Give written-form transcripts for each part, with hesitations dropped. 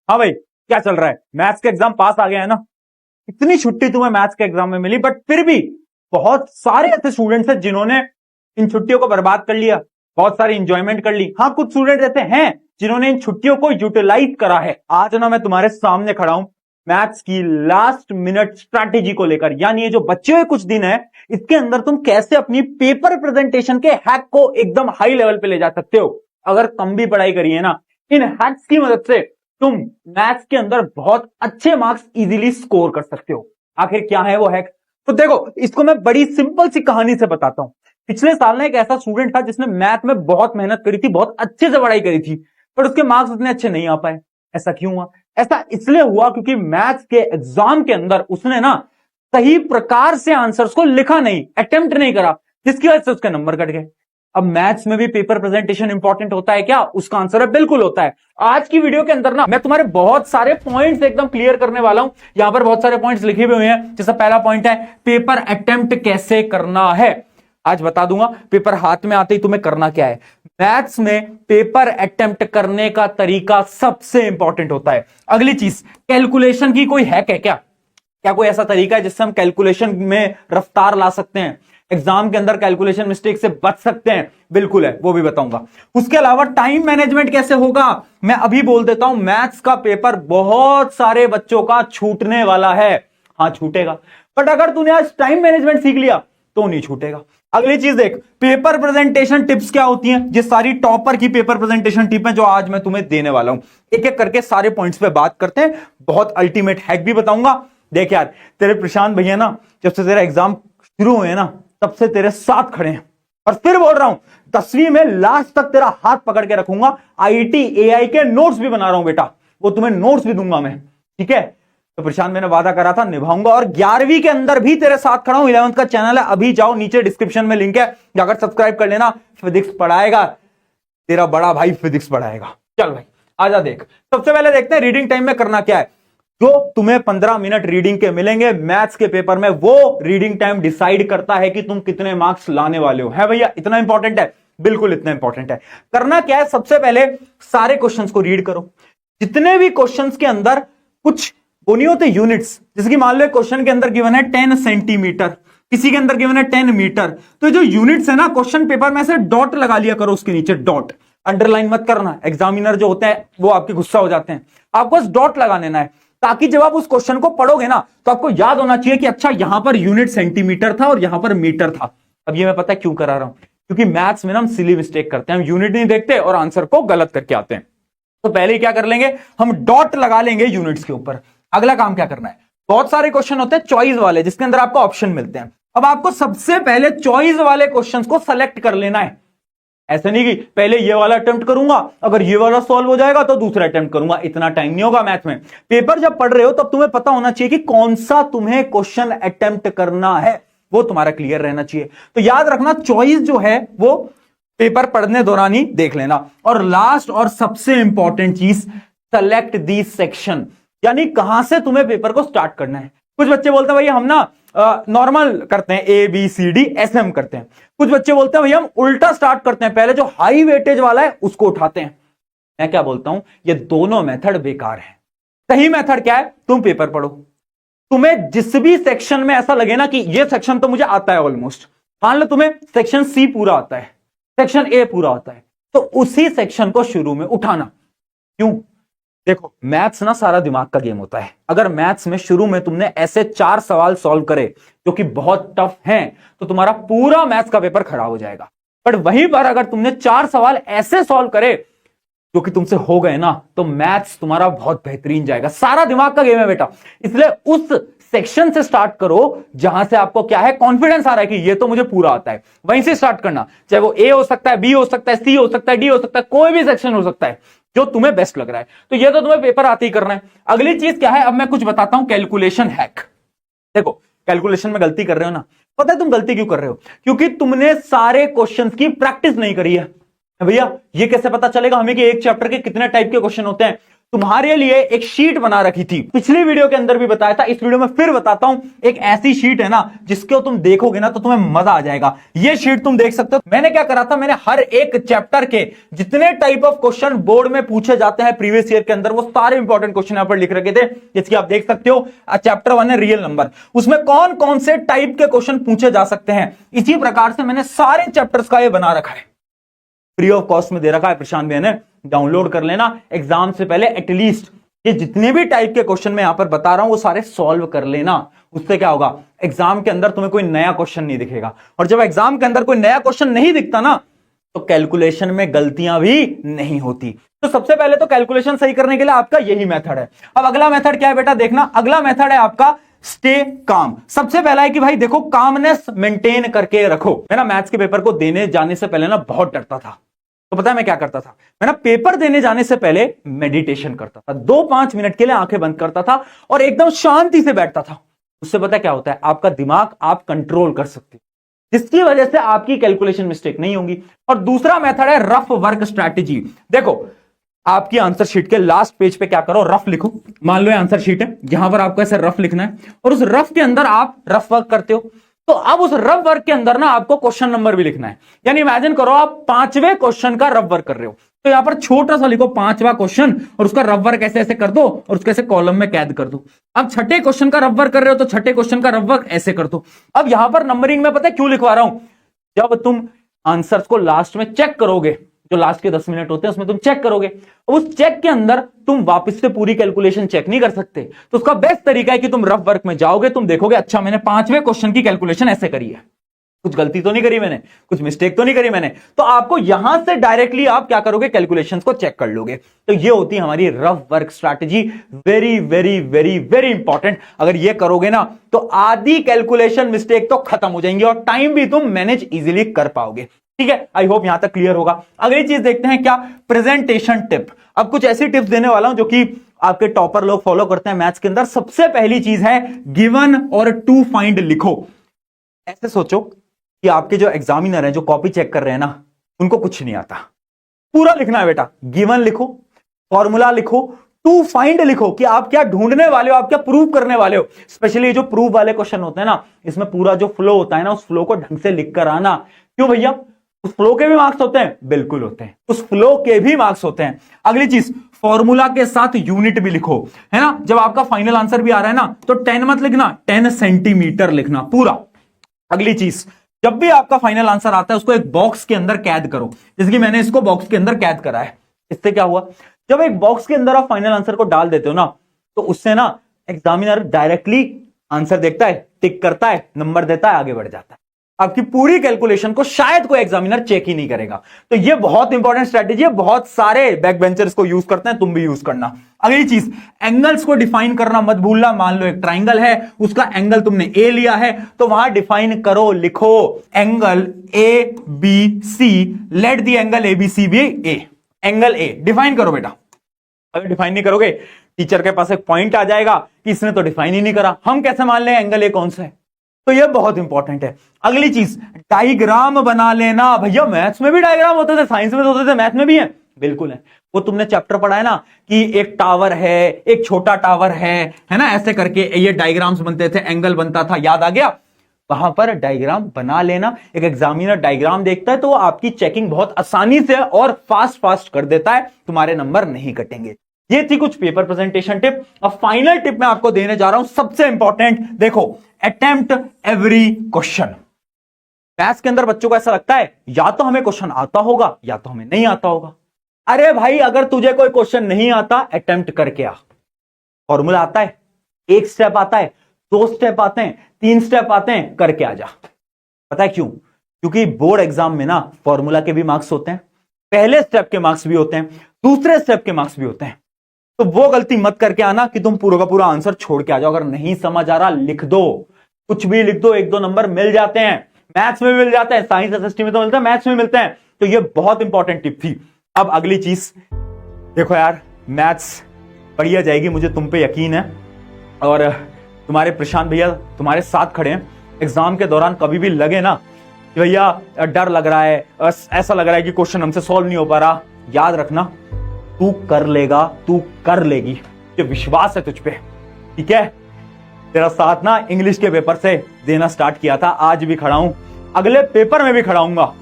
हाँ भाई, क्या चल रहा है? मैथ्स के एग्जाम पास आ गया है ना? इतनी छुट्टी तुम्हें मैथ्स के एग्जाम में मिली, बट फिर भी बहुत सारे ऐसे स्टूडेंट्स हैं जिन्होंने इन छुट्टियों को बर्बाद कर लिया, बहुत सारी इंजॉयमेंट कर ली। हाँ, कुछ स्टूडेंट ऐसे हैं जिन्होंने इन छुट्टियों को यूटिलाइज करा है। आज ना मैं तुम्हारे सामने खड़ा हूं मैथ्स की लास्ट मिनट स्ट्रैटेजी को लेकर, यानी ये जो बचे हुए कुछ दिन है इसके अंदर तुम कैसे अपनी पेपर प्रेजेंटेशन के हैक को एकदम हाई लेवल पे ले जा सकते हो। अगर कम भी पढ़ाई करी है ना, इन हैक्स की मदद से तुम मैथ्स के अंदर बहुत अच्छे मार्क्स इजीली स्कोर कर सकते हो। आखिर क्या है वो हैक? तो देखो, इसको मैं बड़ी सिंपल सी कहानी से बताता हूं। पिछले साल ना एक ऐसा स्टूडेंट था जिसने मैथ में बहुत मेहनत करी थी, बहुत अच्छे से पढ़ाई करी थी, पर उसके मार्क्स उतने अच्छे नहीं आ पाए। ऐसा क्यों हुआ? ऐसा इसलिए हुआ क्योंकि मैथ्स के एग्जाम के अंदर उसने ना सही प्रकार से आंसर्स को लिखा नहीं, अटेम्प्ट नहीं करा, जिसकी वजह से उसके नंबर कट गए। अब मैथ्स में भी पेपर प्रेजेंटेशन इंपॉर्टेंट होता है क्या? उसका आंसर है बिल्कुल होता है। आज की वीडियो के अंदर ना मैं तुम्हारे बहुत सारे पॉइंट्स एकदम क्लियर करने वाला हूं। यहां पर बहुत सारे पॉइंट्स लिखे हुए हैं। जैसा पहला पॉइंट है पेपर अटेम्प्ट कैसे करना है, आज बता दूंगा। पेपर हाथ में आते ही तुम्हें करना क्या है। मैथ्स में पेपर अटेम्प्ट करने का तरीका सबसे इंपॉर्टेंट होता है। अगली चीज, कैलकुलेशन की कोई हैक है क्या? क्या कोई ऐसा तरीका है जिससे हम कैलकुलेशन में रफ्तार ला सकते हैं, एग्जाम के अंदर कैलकुलेशन मिस्टेक से बच सकते हैं? बिल्कुल है, वो भी बताऊंगा। उसके अलावा टाइम मैनेजमेंट कैसे होगा, मैं अभी बोल देता हूं। मैथ्स का पेपर बहुत सारे बच्चों का छूटने वाला है। हाँ, छूटेगा, बट अगर तूने आज टाइम मैनेजमेंट सीख लिया तो नहीं छूटेगा। अगली चीज देख, पेपर प्रेजेंटेशन टिप्स क्या होती हैं। ये सारी टॉपर की पेपर प्रेजेंटेशन टिप है जो आज मैं तुम्हें देने वाला हूं। एक एक करके सारे पॉइंट्स पे बात करते हैं। बहुत अल्टीमेट हैक भी बताऊंगा। देख यार, तेरे प्रशांत भैया ना जब से तेरा एग्जाम शुरू हुए ना तब से तेरे साथ खड़े हैं, और फिर बोल रहा हूं 10वीं में लास्ट तक तेरा हाथ पकड़ के रखूंगा। आईटी एआई के नोट्स भी बना रहा हूं बेटा, वो तुम्हें नोट्स भी दूंगा मैं, ठीक है? तो प्रशांत, मैंने वादा करा था, निभाऊंगा। और 11वीं के अंदर भी तेरे साथ खड़ा हूं। 11th का चैनल है, अभी जाओ, नीचे डिस्क्रिप्शन में लिंक है, जाकर सब्सक्राइब कर लेना। फिजिक्स पढ़ाएगा तेरा बड़ा भाई, फिजिक्स पढ़ाएगा। चल भाई आजा, देख। सबसे पहले देखते हैं रीडिंग टाइम में करना क्या है। जो तुम्हें 15 मिनट रीडिंग के मिलेंगे मैथ्स के पेपर में, वो रीडिंग टाइम डिसाइड करता है कि तुम कितने मार्क्स लाने वाले हो। है भैया, इतना इंपॉर्टेंट है? बिल्कुल इतना इंपॉर्टेंट है। करना क्या है, सबसे पहले सारे क्वेश्चंस को रीड करो। जितने भी क्वेश्चंस के अंदर कुछ वो नहीं होते यूनिट्स, जैसे कि मान लो क्वेश्चन के अंदर गिवन है 10 सेंटीमीटर, किसी के अंदर गिवन है 10 मीटर, तो जो यूनिट्स है ना, क्वेश्चन पेपर में से डॉट लगा लिया करो उसके नीचे, डॉट। अंडरलाइन मत करना, एग्जामिनर जो होते हैं वो आपके गुस्सा हो जाते हैं। आपको बस डॉट लगा लेना है, ताकि जब आप उस क्वेश्चन को पढ़ोगे ना तो आपको याद होना चाहिए कि अच्छा यहां पर यूनिट सेंटीमीटर था और यहां पर मीटर था। अब ये मैं पता है क्यों करा रहा हूं, क्योंकि मैथ्स में ना हम सिली मिस्टेक करते हैं, हम यूनिट नहीं देखते और आंसर को गलत करके आते हैं। तो पहले क्या कर लेंगे, हम डॉट लगा लेंगे यूनिट्स के ऊपर। अगला काम क्या करना है, बहुत सारे क्वेश्चन होते हैं चॉइस वाले, जिसके अंदर आपको ऑप्शन मिलते हैं। अब आपको सबसे पहले चॉइस वाले क्वेश्चंस को सेलेक्ट कर लेना है। ऐसे नहीं कि पहले ये वाला अटेम्प्ट करूंगा, अगर ये वाला सॉल्व हो जाएगा तो दूसरा अटेम्प्ट करूंगा। इतना टाइम नहीं होगा मैथ में। पेपर जब पढ़ रहे हो तब तुम्हें पता होना चाहिए कि कौन सा तुम्हें क्वेश्चन अटेम्प्ट करना है, वो तुम्हारा क्लियर रहना चाहिए। तो याद रखना, चॉइस जो है वो पेपर पढ़ने दौरान ही देख लेना। और लास्ट और सबसे इंपॉर्टेंट चीज, सेलेक्ट दी सेक्शन, यानी कहां से तुम्हें पेपर को स्टार्ट करना है। कुछ बच्चे बोलते हैं भैया हम ना नॉर्मल करते हैं, ए बी सी डी ऐसे हम करते हैं। कुछ बच्चे बोलते हैं भैया हम उल्टा स्टार्ट करते हैं, पहले जो हाई वेटेज वाला है उसको उठाते हैं। मैं क्या बोलता हूं, ये दोनों मेथड बेकार है। सही मेथड क्या है, तुम पेपर पढ़ो, तुम्हें जिस भी सेक्शन में ऐसा लगे ना कि ये सेक्शन तो मुझे आता है ऑलमोस्ट, मान लो तुम्हें सेक्शन सी पूरा आता है, सेक्शन ए पूरा आता है, तो उसी सेक्शन को शुरू में उठाना। क्यों? देखो, मैथ्स ना सारा दिमाग का गेम होता है। अगर मैथ्स में शुरू में तुमने ऐसे 4 सवाल सॉल्व करे जो कि बहुत टफ हैं, तो तुम्हारा पूरा मैथ्स का पेपर खराब हो जाएगा। पर वहीं पर अगर तुमने 4 सवाल ऐसे सॉल्व करे जो कि तुमसे हो गए ना, तो मैथ्स तुम्हारा बहुत बेहतरीन जाएगा। सारा दिमाग का गेम है बेटा, इसलिए उस सेक्शन से स्टार्ट करो जहां से आपको क्या है, कॉन्फिडेंस आ रहा है कि ये तो मुझे पूरा आता है। वहीं से स्टार्ट करना, चाहे वो ए हो सकता है, बी हो सकता है, सी हो सकता है, डी हो सकता है, कोई भी सेक्शन हो सकता है जो तुम्हें बेस्ट लग रहा है। तो ये तो तुम्हें पेपर आते ही करना है। अगली चीज क्या है, अब मैं कुछ बताता हूं, कैलकुलेशन हैक। देखो, कैलकुलेशन में गलती कर रहे हो ना, पता है तुम गलती क्यों कर रहे हो? क्योंकि तुमने सारे क्वेश्चंस की प्रैक्टिस नहीं करी है। भैया ये कैसे पता चलेगा हमें कि एक चैप्टर के कितने टाइप के क्वेश्चन होते हैं? तुम्हारे लिए एक शीट बना रखी थी। पिछली वीडियो के अंदर भी बताया था, इस वीडियो में फिर बताता हूं। एक ऐसी शीट है ना जिसको तुम देखोगे ना तो तुम्हें मजा आ जाएगा। ये शीट तुम देख सकते हो। मैंने क्या करा था, मैंने हर एक चैप्टर के जितने टाइप ऑफ क्वेश्चन बोर्ड में पूछे जाते हैं प्रीवियस ईयर के अंदर, वो सारे इंपॉर्टेंट क्वेश्चन यहां पर लिख रखे थे। जिसकी आप देख सकते हो चैप्टर 1 है रियल नंबर, उसमें कौन कौन से टाइप के क्वेश्चन पूछे जा सकते हैं। इसी प्रकार से मैंने सारे चैप्टर्स का ये बना रखा है, फ्री ऑफ कॉस्ट में दे रखा है। प्रशांत भैया ने डाउनलोड कर लेना एग्जाम से पहले, एटलीस्ट ये जितने भी टाइप के क्वेश्चन मैं यहां पर बता रहा हूं वो सारे सॉल्व कर लेना। उससे क्या होगा, एग्जाम के अंदर तुम्हें कोई नया क्वेश्चन नहीं दिखेगा। और जब एग्जाम के अंदर कोई नया क्वेश्चन नहीं दिखता ना तो कैलकुलेशन में गलतियां भी नहीं होती। तो सबसे पहले तो कैलकुलेशन सही करने के लिए आपका यही मेथड है। अब अगला मेथड क्या है बेटा, देखना। अगला मेथड है आपका स्टे काम। सबसे पहला है कि भाई देखो, कामनेस मेंटेन करके रखो। मैं ना मैथ्स के पेपर को देने जाने से पहले ना बहुत डरता था। तो पता है मैं क्या करता था, मैं ना पेपर देने जाने से पहले मेडिटेशन करता था। 2-5 मिनट के लिए आंखें बंद करता था और एकदम शांति से बैठता था। उससे पता क्या होता है, आपका दिमाग आप कंट्रोल कर सकते हो, जिसकी वजह से आपकी कैलकुलेशन मिस्टेक नहीं होगी। और दूसरा मेथड है रफ वर्क स्ट्रैटेजी। देखो, आपकी आंसर शीट के लास्ट पेज पे क्या करो, रफ लिखो। मान लो ये आंसर शीट है, यहां पर आपको ऐसे रफ लिखना है और उस रफ के अंदर आप रफ वर्क करते हो। तो अब उस रफ वर्क के अंदर ना आपको क्वेश्चन नंबर भी लिखना है। यानी इमेजिन करो आप 5वें क्वेश्चन का रफ वर्क कर रहे हो, तो यहां पर छोटा सा लिखो 5वां क्वेश्चन और उसका रफ वर्क ऐसे ऐसे कर दो और उसको ऐसे कॉलम में कैद कर दो। अब 6ठे क्वेश्चन का रफ वर्क कर रहे हो तो 6ठे क्वेश्चन का रफ वर्क ऐसे कर दो। अब यहां पर नंबरिंग में पता है क्यों लिखवा रहा हूं, जब तुम आंसर्स को लास्ट में चेक करोगे, जो लास्ट के 10 मिनट होते हैं उसमें तुम चेक करोगे, उस चेक के अंदर तुम वापस से पूरी कैलकुलेशन चेक नहीं कर सकते। तो उसका बेस्ट तरीका है कि तुम रफ वर्क में जाओगे, तुम देखोगे अच्छा मैंने 5वें क्वेश्चन की कैलकुलेशन ऐसे करी है, कुछ गलती तो नहीं करी मैंने, कुछ मिस्टेक तो नहीं करी मैंने। तो आपको यहां से डायरेक्टली आप क्या करोगे, कैलकुलेशंस को चेक कर लोगे। तो ये होती है हमारी rough work strategy. Very very very very important. अगर ये करोगे ना तो आधी कैलकुलेशन मिस्टेक तो खत्म हो जाएंगी और टाइम भी तुम मैनेज इजीली कर पाओगे। ठीक है, आई होप यहां तक क्लियर होगा। अगली चीज देखते हैं क्या, प्रेजेंटेशन टिप। अब कुछ ऐसी टिप्स देने वाला हूं जो कि आपके टॉपर लोग फॉलो करते हैं मैथ्स के अंदर। सबसे पहली चीज है गिवन और टू फाइंड लिखो। ऐसे सोचो कि आपके जो एग्जामिनर हैं, जो कॉपी चेक कर रहे हैं ना, उनको कुछ नहीं आता। पूरा लिखना है बेटा, गिवन लिखो, फॉर्मूला लिखो, टू फाइंड लिखो कि आप क्या ढूंढने वाले हो, आप क्या प्रूव करने वाले हो। स्पेशली जो प्रूव वाले क्वेश्चन होते हैं ना, इसमें पूरा जो फ्लो होता है ना, उस फ्लो को ढंग से लिख कर आना। क्यों भैया, उस फ्लो के भी मार्क्स होते हैं, बिल्कुल होते हैं, उस फ्लो के भी मार्क्स होते हैं। अगली चीज, फॉर्मूला के साथ यूनिट भी लिखो, है ना। जब आपका फाइनल आंसर भी आ रहा है ना तो 10 मत लिखना, 10 सेंटीमीटर लिखना पूरा। अगली चीज, जब भी आपका फाइनल आंसर आता है उसको एक बॉक्स के अंदर कैद करो, जैसे कि मैंने इसको बॉक्स के अंदर कैद करा है। इससे क्या हुआ, जब एक बॉक्स के अंदर आप फाइनल आंसर को डाल देते हो ना, तो उससे ना एग्जामिनर डायरेक्टली आंसर देखता है, टिक करता है, नंबर देता है, आगे बढ़ जाता है। आपकी पूरी कैलकुलेशन को शायद कोई एग्जामिनर चेक ही नहीं करेगा। तो ये बहुत इंपॉर्टेंट स्ट्रेटेजी है, बहुत सारे बैक बेंचर्स को यूज करते हैं, तुम भी यूज करना। अगली चीज, एंगल्स को डिफाइन करना मत भूलना। मान लो एक ट्राइंगल है, उसका एंगल तुमने ए लिया है, तो वहां डिफाइन करो, लिखो angle A B C, let the angle A B C B A, angle A define करो बेटा। अगर डिफाइन नहीं करोगे टीचर के पास एक पॉइंट आ जाएगा कि इसने तो डिफाइन ही नहीं करा, हम कैसे मान लें एंगल ए कौन सा है। तो यह बहुत इंपॉर्टेंट है। अगली चीज, डायग्राम बना लेना। भैया मैथ्स में भी डायग्राम होते थे, साइंस में होते थे, मैथ में भी है, बिल्कुल है। वो तुमने चैप्टर पढ़ा है ना कि एक टावर है, एक छोटा टावर है ना, ऐसे करके ये डायग्राम्स बनते थे, एंगल बनता था, याद आ गया। वहां पर डायग्राम बना लेना। एक एग्जामिनर डायग्राम देखता है तो वो आपकी चेकिंग बहुत आसानी से और फास्ट कर देता है, तुम्हारे नंबर नहीं कटेंगे। ये थी कुछ पेपर प्रेजेंटेशन टिप। अब फाइनल टिप मैं आपको देने जा रहा हूं, सबसे इंपॉर्टेंट। देखो, अटेम्प्ट एवरी क्वेश्चन। मैथ्स के अंदर बच्चों को ऐसा लगता है या तो हमें क्वेश्चन आता होगा या तो हमें नहीं आता होगा। अरे भाई, अगर तुझे कोई क्वेश्चन नहीं आता, अटेम्प्ट करके आ। फॉर्मूला आता है, एक स्टेप आता है, 2 स्टेप आते हैं, 3 स्टेप आते हैं, करके आ जा। पता है क्यों? क्योंकि बोर्ड एग्जाम में ना फॉर्मूला के भी मार्क्स होते हैं, पहले स्टेप के मार्क्स भी होते हैं, दूसरे स्टेप के मार्क्स भी होते हैं। तो वो गलती मत करके आना कि तुम पूरा का पूरा आंसर छोड़ के आ जाओ। अगर नहीं समझ आ रहा, लिख दो, कुछ भी लिख दो, 1-2 नंबर मिल जाते हैं। मैथ्स में भी मिल जाते हैं, साइंस एसएसटी में तो मिलते हैं, मैथ्स में मिलते हैं। तो ये बहुत इंपॉर्टेंट टिप थी। अब अगली चीज देखो यार, मैथ्स बढ़िया जाएगी, मुझे तुम पे यकीन है। और तुम्हारे प्रशांत भैया तुम्हारे साथ खड़े हैं। एग्जाम के दौरान कभी भी लगे ना कि भैया डर लग रहा है, ऐसा लग रहा है कि क्वेश्चन हमसे सॉल्व नहीं हो पा रहा, याद रखना तू कर लेगा, तू कर लेगी, ये विश्वास है तुझ पे। ठीक है, तेरा साथ ना इंग्लिश के पेपर से देना स्टार्ट किया था, आज भी खड़ा हूं, अगले पेपर में भी खड़ा हूंगा।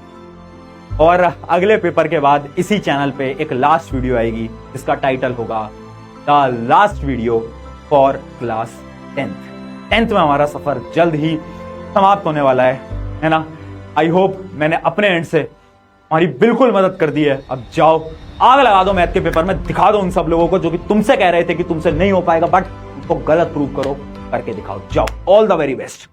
और अगले पेपर के बाद इसी चैनल पे एक लास्ट वीडियो आएगी जिसका टाइटल होगा the last video for class 10th में हमारा सफर जल्द ही समाप्त होने वाला है ना। आई होप मैंने अपने एंड से हमारी बिल्कुल मदद कर दी है। अब जाओ आग लगा दो मैथ के पेपर में, दिखा दो उन सब लोगों को जो कि तुमसे कह रहे थे कि तुमसे नहीं हो पाएगा, बट उसको गलत प्रूव करो, करके दिखाओ। जाओ, ऑल द वेरी बेस्ट।